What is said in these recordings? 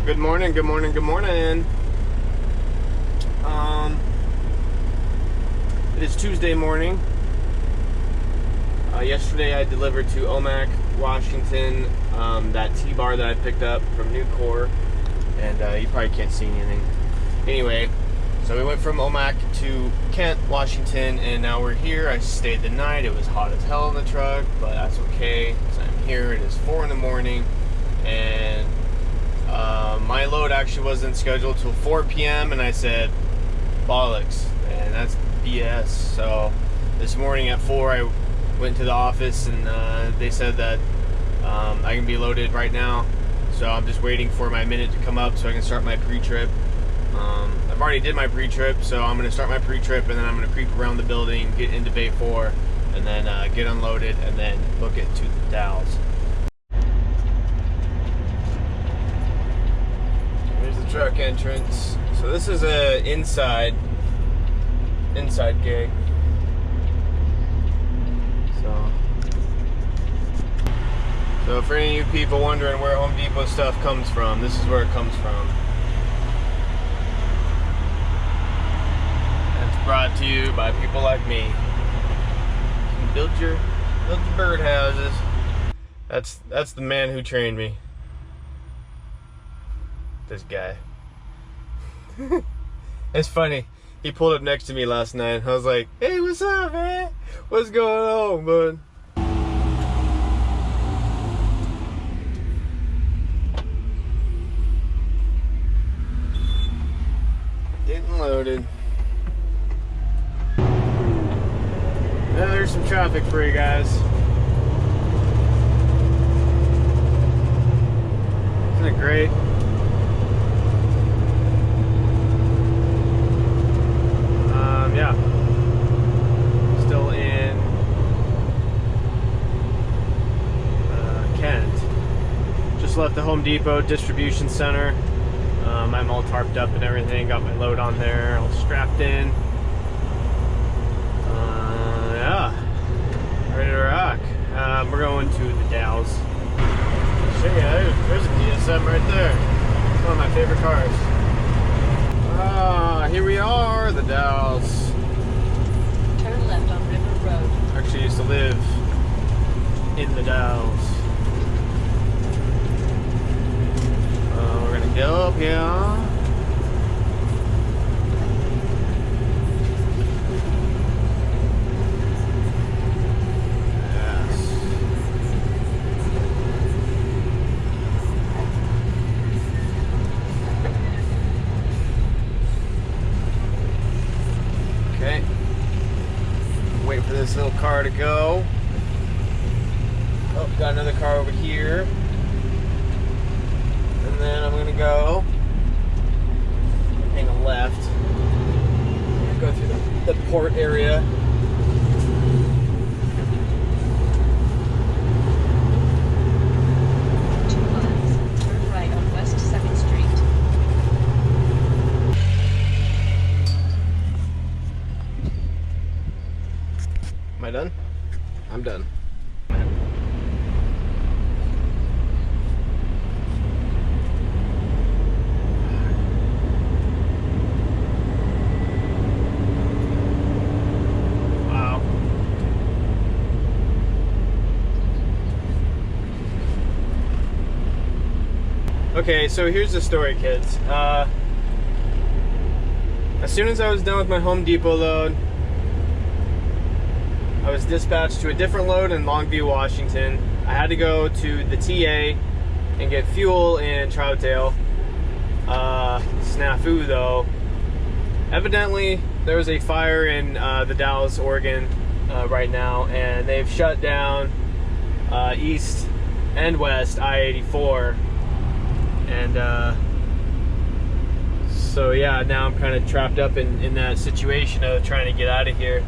Good morning, good morning, good morning. It is Tuesday morning. Yesterday I delivered to Omak, Washington, that T-bar that I picked up from Nucor, and you probably can't see anything. Anyway, so we went from Omak to Kent, Washington, and now we're here. I stayed the night. It was hot as hell in the truck, but that's okay, because I'm here. It is 4 in the morning, and my load actually wasn't scheduled till 4 p.m. and I said, bollocks, and that's BS. So this morning at 4 I went to the office and they said that I can be loaded right now. So I'm just waiting for my minute to come up so I can start my pre-trip. I've already did my pre-trip, so I'm going to start my pre-trip and then I'm going to creep around the building, get into Bay 4, and then get unloaded and then book it to the Dalles. Truck entrance. So this is a inside gig. So for any of you people wondering where Home Depot stuff comes from, this is where it comes from. And it's brought to you by people like me. You can build your birdhouses. That's the man who trained me. This guy. It's funny. He pulled up next to me last night. I was like, "Hey, what's up, man? What's going on, bud?" Getting loaded. Now there's some traffic for you guys. Isn't it great? Yeah, still in Kent. Just left the Home Depot distribution center. I'm all tarped up and everything. Got my load on there, all strapped in. Yeah, ready to rock. We're going to the Dalles. So yeah, there's a DSM right there. It's one of my favorite cars. Here we are, the Dalles. Turn left on River Road. Actually used to live in the Dalles. We're gonna go up here. Okay. Wait for this little car to go. Oh, got another car over here. And then I'm gonna go hang a left. Go through the port area. Turn right on West 2nd Street. Am I done? I'm done. Wow. Okay, so here's the story, kids. As soon as I was done with my Home Depot load, I was dispatched to a different load in Longview, Washington. I had to go to the TA and get fuel in Troutdale. Snafu though. Evidently, there was a fire in the Dalles, Oregon right now, and they've shut down east and west I-84. And so yeah, now I'm kind of trapped up in that situation of trying to get out of here.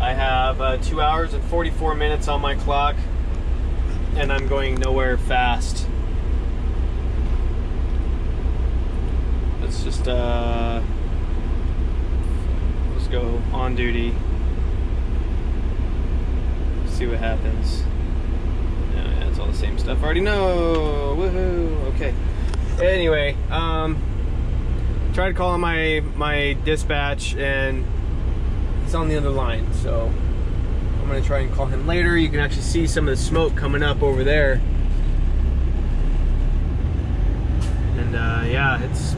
I have 2 hours and 44 minutes on my clock, and I'm going nowhere fast. Let's just let's go on duty. See what happens. Yeah, it's all the same stuff I already know. Woohoo! Okay. Anyway, tried calling my dispatch, and he's on the other line, so I'm gonna try and call him later. You can actually see some of the smoke coming up over there. And yeah, it's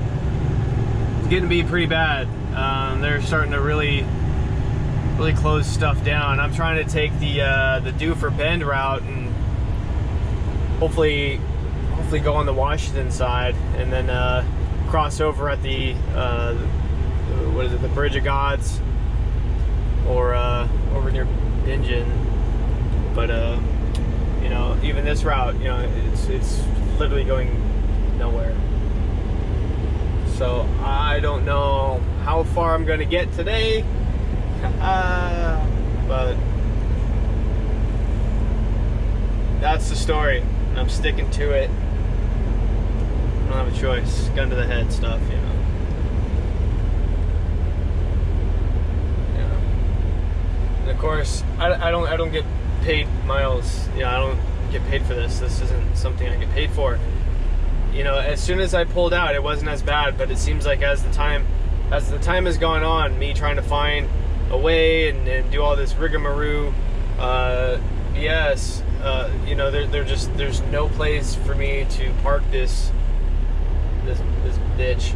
getting to be pretty bad. They're starting to really close stuff down. I'm trying to take the due for Bend route and hopefully go on the Washington side, and then cross over at the what is it, the Bridge of Gods, or over near Bingen. But you know, even this route, you know, it's literally going nowhere. So I don't know how far I'm going to get today, but that's the story. I'm sticking to it. I don't have a choice. Gun to the head stuff, you know. Yeah. And of course, I don't get paid miles. You know, I don't get paid for this. This isn't something I get paid for. You know, as soon as I pulled out, it wasn't as bad, but it seems like as the time has gone on, me trying to find a way and do all this rigmarole, BS, you know, there's no place for me to park this bitch.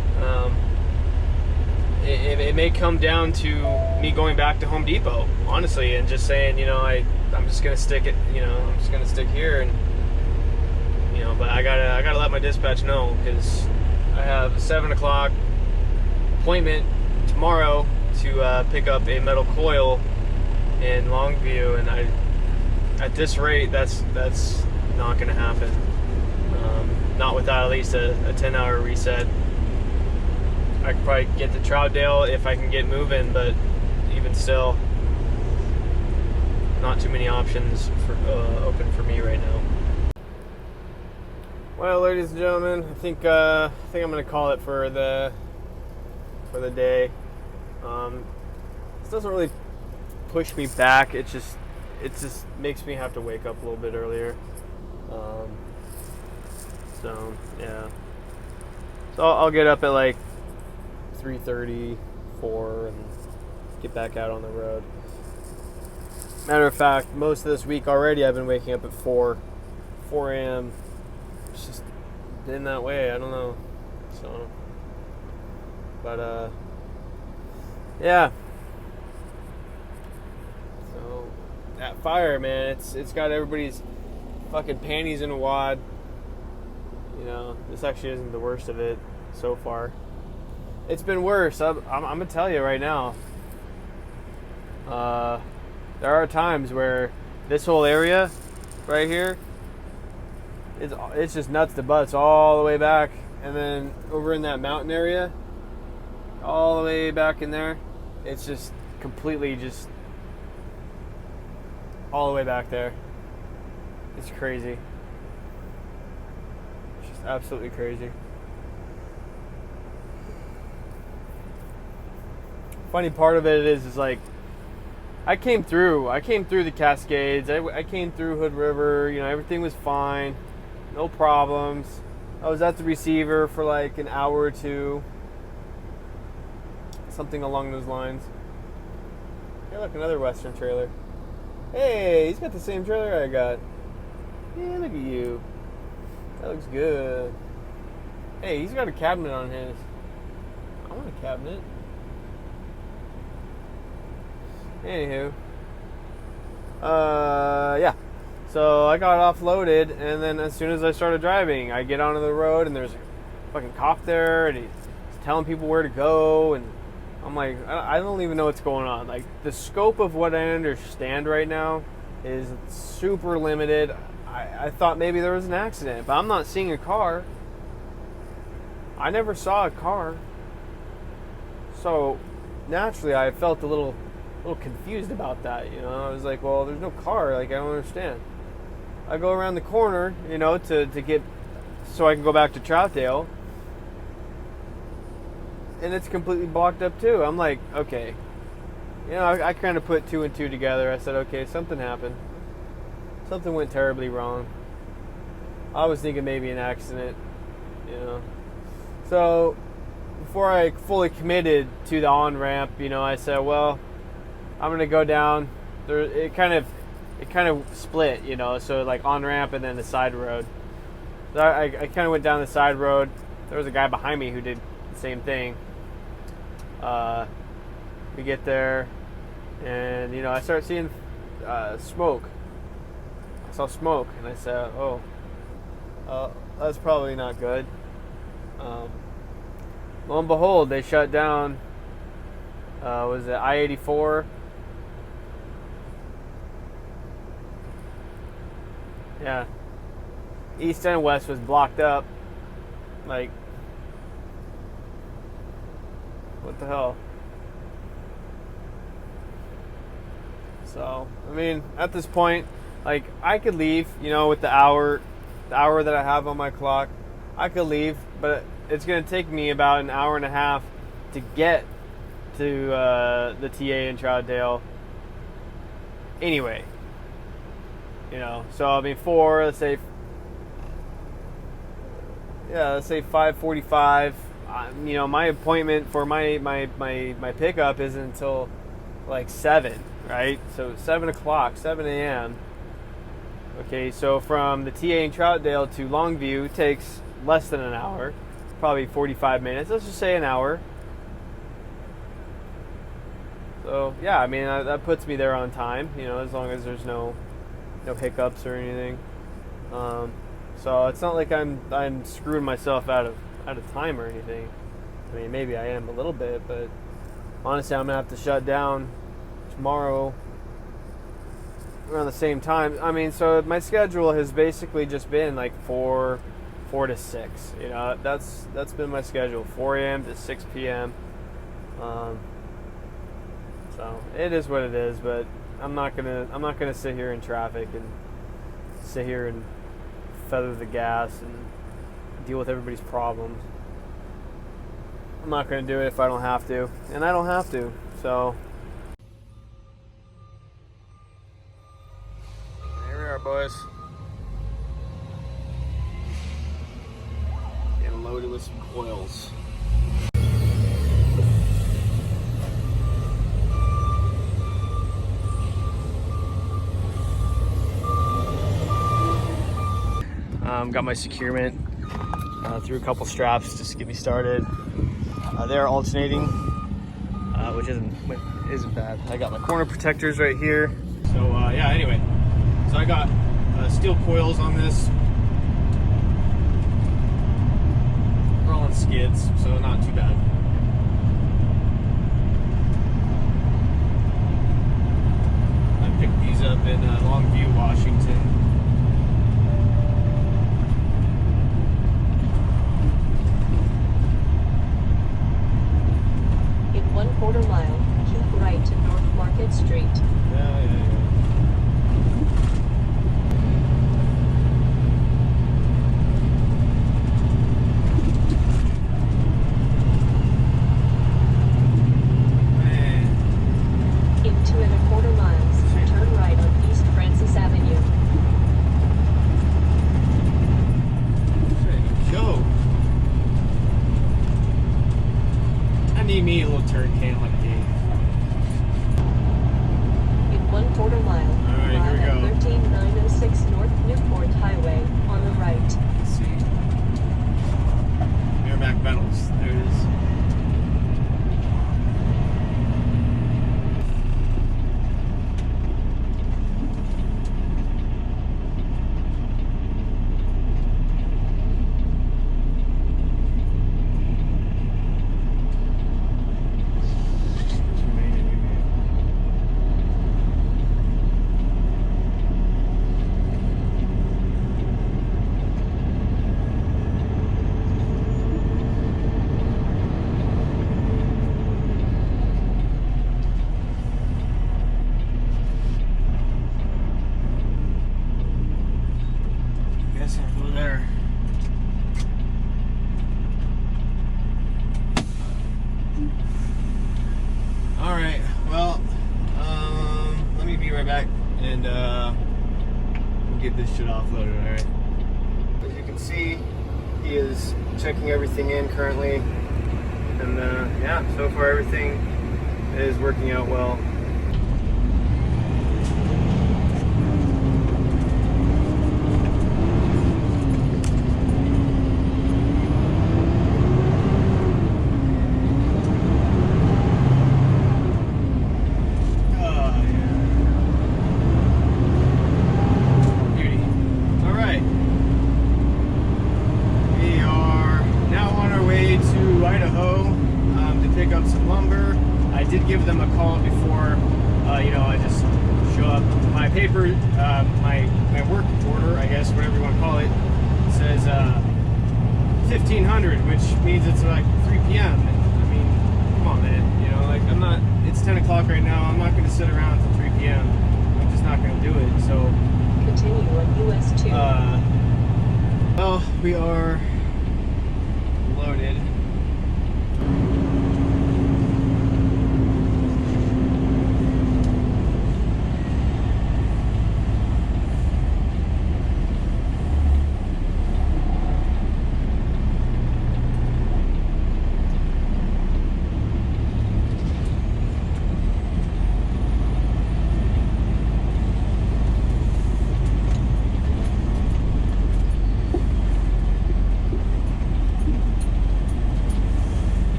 It may come down to me going back to Home Depot, honestly, and just saying, you know, I'm just gonna stick it, you know, I'm just gonna stick here, and you know, but I gotta let my dispatch know, because I have a 7 o'clock appointment tomorrow to pick up a metal coil in Longview, and at this rate, that's not gonna happen. Not without at least a 10-hour reset. I could probably get to Troutdale if I can get moving, but even still, not too many options for open for me right now. Well, ladies and gentlemen, I think I'm gonna call it for the day. This doesn't really push me back. It just makes me have to wake up a little bit earlier. So yeah. So I'll get up at like 3:30, 4, and get back out on the road. Matter of fact, most of this week already, I've been waking up at 4 a.m. It's just been that way. I don't know. So, but yeah. So that fire, man, it's got everybody's fucking panties in a wad. You know, this actually isn't the worst of it so far. It's been worse. I'm gonna tell you right now. There are times where this whole area right here, it's just nuts to butts all the way back, and then over in that mountain area, all the way back in there, it's just completely just all the way back there. It's crazy. It's just absolutely crazy. Funny part of it is like, I came through the Cascades. I came through Hood River. You know, everything was fine, no problems. I was at the receiver for like an hour or two, something along those lines. Hey, look, another Western trailer. Hey, he's got the same trailer I got. Yeah, look at you. That looks good. Hey, he's got a cabinet on his. I want a cabinet. Anywho, yeah. So I got offloaded, and then as soon as I started driving, I get onto the road, and there's a fucking cop there, and he's telling people where to go, and I'm like, I don't even know what's going on. Like, the scope of what I understand right now is super limited. I thought maybe there was an accident, but I'm not seeing a car. I never saw a car. So naturally, I felt a little confused about that, you know. I was like, well, there's no car, like, I don't understand. I go around the corner, you know, to get, so I can go back to Troutdale, and it's completely blocked up too. I'm like, okay, you know, I kind of put 2 and 2 together. I said, okay, something happened. Something went terribly wrong. I was thinking maybe an accident, you know. So before I fully committed to the on-ramp, you know, I said, well, I'm gonna go down there. It kind of split, you know, so like on-ramp and then the side road. So I kind of went down the side road. There was a guy behind me who did the same thing. We get there, and you know, I start seeing smoke. I saw smoke, and I said, "Oh, that's probably not good." Lo and behold, they shut down. Was it I-84? Yeah. East and west was blocked up. Like, what the hell? So, I mean, at this point, like, I could leave, you know, with the hour that I have on my clock. I could leave, but it's going to take me about an hour and a half to get to the TA in Troutdale. Anyway, you know, so I mean, let's say 5:45. You know, my appointment for my pickup isn't until like 7, right? So 7 a.m. Okay, so from the TA in Troutdale to Longview takes less than an hour, probably 45 minutes. Let's just say an hour. So yeah, I mean that puts me there on time, you know, as long as there's no hiccups or anything. So it's not like I'm screwing myself out of time or anything. I mean, maybe I am a little bit, but honestly, I'm gonna have to shut down tomorrow around the same time. I mean, so my schedule has basically just been like 4 to 6. You know, that's been my schedule, 4 a.m. to 6 p.m. So it is what it is, but I'm not gonna sit here in traffic and sit here and feather the gas and deal with everybody's problems. I'm not gonna do it if I don't have to, and I don't have to. So here we are, boys. Getting loaded with some coils. Got my securement through a couple straps just to get me started. They're alternating, which isn't bad. I got my corner protectors right here. So yeah. Anyway, so I got steel coils on this. They're all on skids, so not too bad. I picked these up in Longview, Washington. Quarter mile, keep right to North Market Street. Yeah. In 2.25 miles, turn right on East Francis Avenue. Joe. I need me a little turn can like Dave. In 1/4 mile, Alright, here we go. 13906 North Newport Highway, on the right. Let's see. Merrimack Metals. There it is. Over there. All right. Well, let me be right back, and we'll get this shit offloaded. All right. As you can see, He is checking everything in currently, and yeah, so far everything is working out well. Give them a call before, you know, I just show up. My paper, my work order, I guess, whatever you want to call it, says 1500, which means it's like 3 p.m. I mean, come on, man. You know, like I'm not. It's 10 o'clock right now. I'm not going to sit around until 3 p.m. I'm just not going to do it. So continue on US 2. Well, we are loaded.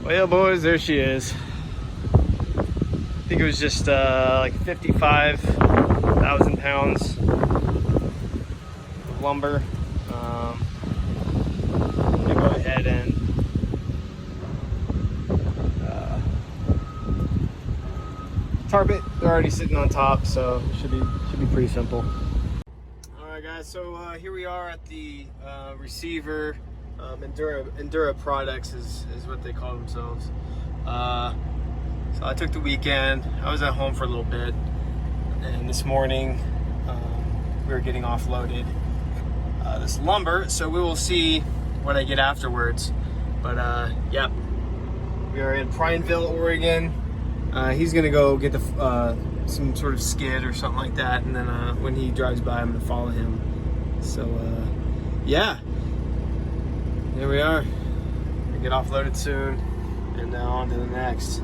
Well, boys, there she is. I think it was just like 55,000 pounds of lumber. I'm gonna go ahead and tarp it. They're already sitting on top, so it should be pretty simple. All right, guys. So here we are at the receiver. Endura Products is what they call themselves. So I took the weekend. I was at home for a little bit, and this morning we were getting offloaded this lumber. So we will see what I get afterwards. But yeah, we are in Prineville, Oregon. He's gonna go get the some sort of skid or something like that, and then when he drives by, I'm gonna follow him. So yeah. Here we are. We get offloaded soon, and now on to the next.